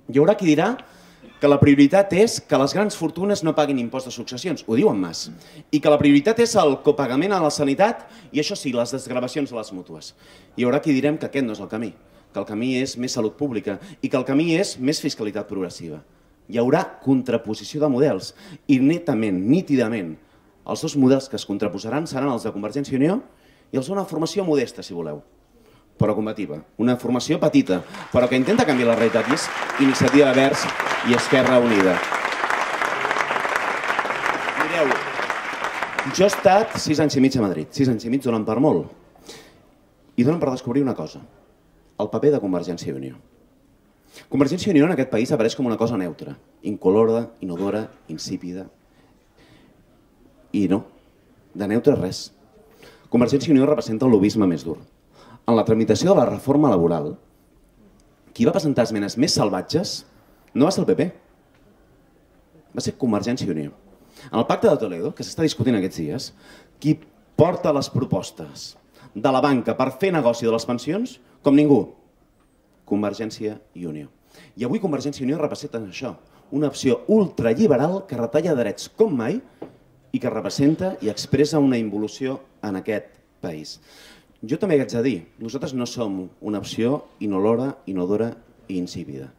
Hi haurà qui dirà que la prioritat és que les grans fortunes no paguin impost de successions, ho diu en Mas, i que la prioritat és el copagament a la sanitat i això sí, les desgravacions a les mútues. Hi haurà qui direm que aquest no és el camí, que el camí és més salut pública i que el camí és més fiscalitat progressiva. Hi haurà contraposició de models i netament, nítidament, els dos models que es contraposaran seran els de Convergència i Unió i els d'una formació modesta, si voleu, però combativa. Una formació petita, però que intenta canviar la realitat, i és Iniciativa Verds i Esquerra Unida. Mireu, jo he estat 6 anys i mig a Madrid, 6 anys i mig donen per molt, i donen per descobrir una cosa, el paper de Convergència i Unió. Convergència i Unió en aquest país apareix com una cosa neutra, incolora, inodora, insípida, i no, de neutre res. Convergència i Unió representa el lobbisme més dur. En la tramitació de la reforma laboral, qui va presentar esmenes més salvatges no va ser el PP, va ser Convergència i Unió. En el pacte de Toledo, que s'està discutint aquests dies, qui porta les propostes de la banca per fer negoci de les pensions, com ningú, Convergència i Unió. I avui Convergència i Unió representa això, una opció ultraliberal que retalla drets com mai i que representa i expressa una involució en aquest país. Jo també haig de dir, nosaltres no som una opció inolora, inodora i insípida.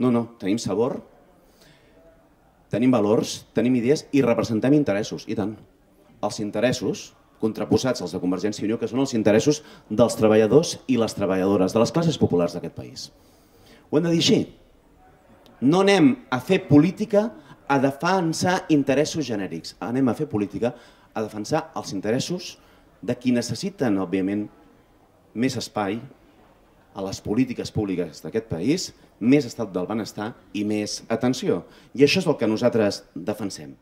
No, tenim sabor, tenim valors, tenim idees i representem interessos, i tant. Els interessos contraposats als de Convergència i Unió, que són els interessos dels treballadors i les treballadores, de les classes populars d'aquest país. Ho hem de dir així. No anem a fer política a defensar interessos genèrics. Anem a fer política a defensar els interessos de qui necessiten, òbviament, més espai a les polítiques públiques d'aquest país, més estat del benestar i més atenció. I això és el que nosaltres defensem.